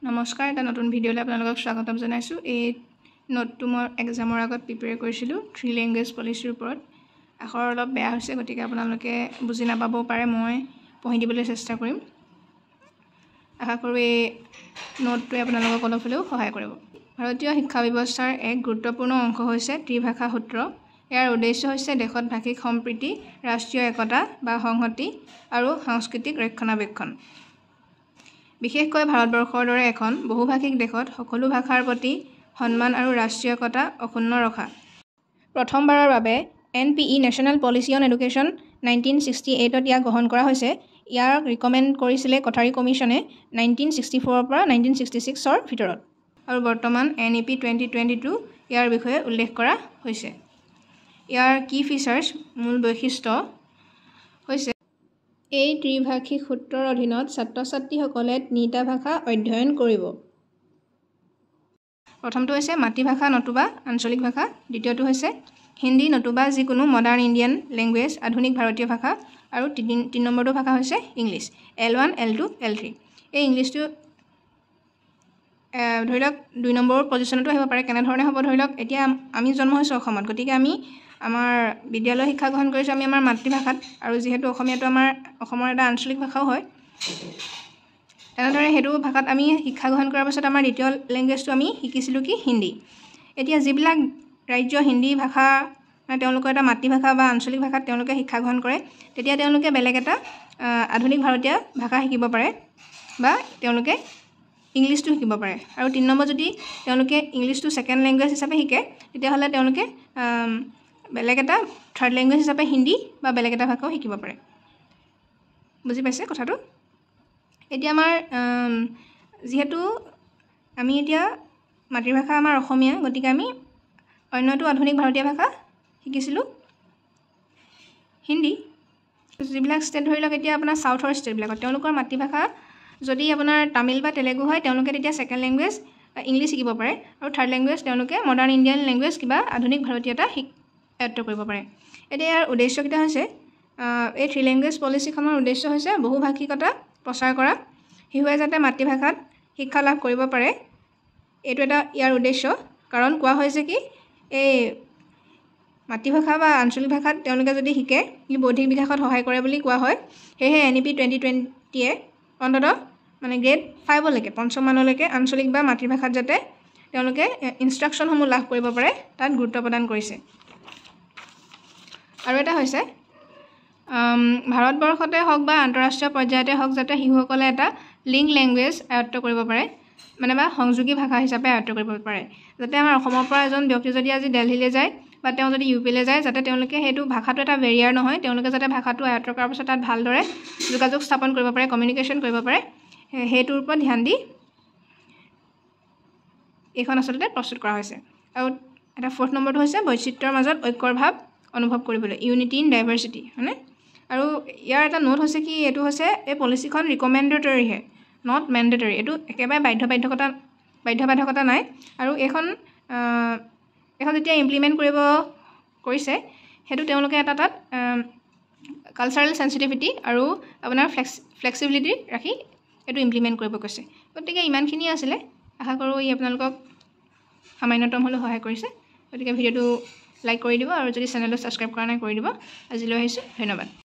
নমস্কাৰ, এটা নতুন ভিডিঅ'লৈ আপোনালোকক স্বাগতম জনাইছোঁ। এই নোটটো মই এক্সামৰ আগত প্ৰিপেয়াৰ কৰিছিলোঁ 3 লেংগুৱেজ পলিচিৰ ওপৰত। আখৰ অলপ বেয়া হৈছে, গতিকে আপোনালোকে বুজি নাপাবও পাৰে। মই পঢ়ি দিবলৈ চেষ্টা কৰিম। আশা কৰোঁ এই নোটটোৱে আপোনালোকক অলপ হ'লেও সহায় কৰিব। ভাৰতীয় শিক্ষা ব্যৱস্থাৰ এক গুৰুত্বপূৰ্ণ অংশ হৈছে ত্ৰিভাষা সূত্ৰ। ইয়াৰ উদ্দেশ্য হৈছে দেশত ভাষিক সম্প্ৰীতি, ৰাষ্ট্ৰীয় একতা বা সংহতি আৰু সাংস্কৃতিক ৰক্ষণাবেক্ষণ। বিশেষকৈ ভাৰতবৰ্ষৰ দৰে এখন বহুভাষিক দেশত সকলো ভাষাৰ প্ৰতি সন্মান আৰু ৰাষ্ট্ৰীয় একতা অক্ষুণ্ণ ৰখা। প্ৰথমবাৰৰ বাবে NPE national policy on education 1968ত ইয়াক গ্ৰহণ কৰা হৈছে। ইয়াক ৰিকমেণ্ড কৰিছিলে কঠাৰী কমিশ্যনে 1964 পৰা 1966ৰ ভিতৰত। আৰু বৰ্তমান NEP 2022 ইয়াৰ বিষয়ে উল্লেখ কৰা হৈছে। ইয়াৰ কি ফিচাৰ্ছ, মূল বৈশিষ্ট্য হৈছে এই ত্ৰিভাষিক সূত্ৰৰ অধীনত ছাত্ৰ-ছাত্ৰীসকলে 3টা ভাষা অধ্যয়ন কৰিব। প্ৰথমটো হৈছে মাতৃভাষা নতুবা আঞ্চলিক ভাষা, দ্বিতীয়টো হৈছে হিন্দী নতুবা যিকোনো মডাৰ্ণ ইণ্ডিয়ান লেংগুৱেজ, আধুনিক ভাৰতীয় ভাষা, আৰু 3 নম্বৰটো ভাষা হৈছে ইংলিছ, L1, L2, L3। এই ইংলিছটো ধৰি লওক 2 নম্বৰ পজিশ্যনতো আহিব পাৰে। কেনেধৰণে হ'ব, ধৰি লওক এতিয়া আমি জন্ম হৈছোঁ অসমত, গতিকে আমি আমাৰ বিদ্যালয় শিক্ষা গ্ৰহণ কৰিছোঁ আমি আমাৰ মাতৃভাষাত, আৰু যিহেতু অসমীয়াটো আমাৰ অসমৰ এটা আঞ্চলিক ভাষাও হয়। তেনেদৰে সেইটো ভাষাত আমি শিক্ষা গ্ৰহণ কৰাৰ পাছত আমাৰ দ্বিতীয় লেংগুৱেজটো আমি শিকিছিলোঁ কি হিন্দী। এতিয়া যিবিলাক ৰাজ্য হিন্দী ভাষা মানে তেওঁলোকৰ এটা মাতৃভাষা বা আঞ্চলিক ভাষাত তেওঁলোকে শিক্ষা গ্ৰহণ কৰে, তেতিয়া তেওঁলোকে বেলেগ এটা আধুনিক ভাৰতীয় ভাষা শিকিব পাৰে বা তেওঁলোকে ইংলিছটো শিকিব পাৰে। আৰু 3 নম্বৰ যদি তেওঁলোকে ইংলিছটো ছেকেণ্ড লেংগুৱেজ হিচাপে শিকে, তেতিয়াহ'লে তেওঁলোকে বেলেগ এটা থাৰ্ড লেংগুৱেজ হিচাপে হিন্দী বা বেলেগ এটা ভাষাও শিকিব পাৰে। বুজি পাইছে কথাটো? এতিয়া আমাৰ যিহেতু আমি এতিয়া মাতৃভাষা আমাৰ অসমীয়া, গতিকে আমি অন্যটো আধুনিক ভাৰতীয় ভাষা শিকিছিলোঁ হিন্দী। যিবিলাক ষ্টেট ধৰি লওক এতিয়া আপোনাৰ চাউথৰ ষ্টেটবিলাকত তেওঁলোকৰ মাতৃভাষা যদি আপোনাৰ তামিল বা তেলেগু হয়, তেওঁলোকে তেতিয়া ছেকেণ্ড লেংগুৱেজ ইংলিছ শিকিব পাৰে, আৰু থাৰ্ড লেংগুৱেজ তেওঁলোকে মডাৰ্ণ ইণ্ডিয়ান লেংগুৱেজ কিবা আধুনিক ভাৰতীয়তা আয়ত্ব কৰিব পাৰে। এতিয়া ইয়াৰ উদ্দেশ্যকেইটা হৈছে এই 3 লেংগুৱেজ পলিচিখনৰ উদ্দেশ্য হৈছে বহুভাষিকতা প্ৰচাৰ কৰা, শিশুৱে যাতে মাতৃভাষাত শিক্ষা লাভ কৰিব পাৰে, এইটো এটা ইয়াৰ উদ্দেশ্য। কাৰণ কোৱা হৈছে কি এই মাতৃভাষা বা আঞ্চলিক ভাষাত তেওঁলোকে যদি শিকে ই বৌদ্ধিক বিকাশত সহায় কৰে বুলি কোৱা হয়। সেয়েহে NEP 2020য়ে অন্ততঃ মানে গ্ৰেড 5লৈকে 5ম মানলৈকে আঞ্চলিক বা মাতৃভাষাত যাতে তেওঁলোকে ইনষ্ট্ৰাকশ্যনসমূহ লাভ কৰিব পাৰে তাত গুৰুত্ব প্ৰদান কৰিছে। আৰু এটা হৈছে ভাৰতবৰ্ষতে হওক বা আন্তঃৰাষ্ট্ৰীয় পৰ্যায়তে হওক যাতে শিশুসকলে এটা লিংক লেংগুৱেজ আয়ত্ব কৰিব পাৰে, মানে বা সংযোগী ভাষা হিচাপে আয়ত্ব কৰিব পাৰে। যাতে আমাৰ অসমৰ পৰা এজন ব্যক্তি যদি আজি দিল্লীলৈ যায় বা তেওঁ যদি UPলৈ যায়, যাতে তেওঁলোকে সেইটো ভাষাটো এটা বেৰিয়াৰ নহয়, তেওঁলোকে যাতে ভাষাটো আয়ত্ব কৰাৰ পাছত তাত ভালদৰে যোগাযোগ স্থাপন কৰিব পাৰে, কমিউনিকেশ্যন কৰিব পাৰে, সেইটোৰ ওপৰত ধ্যান দি এইখন আচলতে প্ৰস্তুত কৰা হৈছে। আৰু এটা 4th নম্বৰটো হৈছে বৈচিত্ৰ্যৰ মাজত ঐক্যৰ ভাৱ অনুভৱ কৰিবলৈ, ইউনিটি ইন ডাইভাৰ্চিটি, হয়নে? আৰু ইয়াৰ এটা নোট হৈছে কি, এইটো হৈছে এই পলিচিখন ৰিকমেণ্ডেটৰীহে, নট মেণ্ডেটৰী। এইটো একেবাৰে বাধ্যবাধকতা নাই। আৰু এইখন যেতিয়া ইমপ্লিমেণ্ট কৰিছে সেইটো তেওঁলোকে এটা তাত কালচাৰেল চেঞ্চিটিভিটি আৰু আপোনাৰ ফ্লেক্সিবিলিটি ৰাখি এইটো ইমপ্লিমেণ্ট কৰিব কৈছে। গতিকে ইমানখিনিয়ে আছিলে। আশা কৰোঁ ই আপোনালোকক সামান্যতম হ'লেও সহায় কৰিছে। গতিকে ভিডিঅ'টো লাইক কৰি দিব, আৰু যদি চেনেলটো ছাবস্ক্ৰাইব কৰা নাই কৰি দিব। আজিলৈ আহিছোঁ, ধন্যবাদ।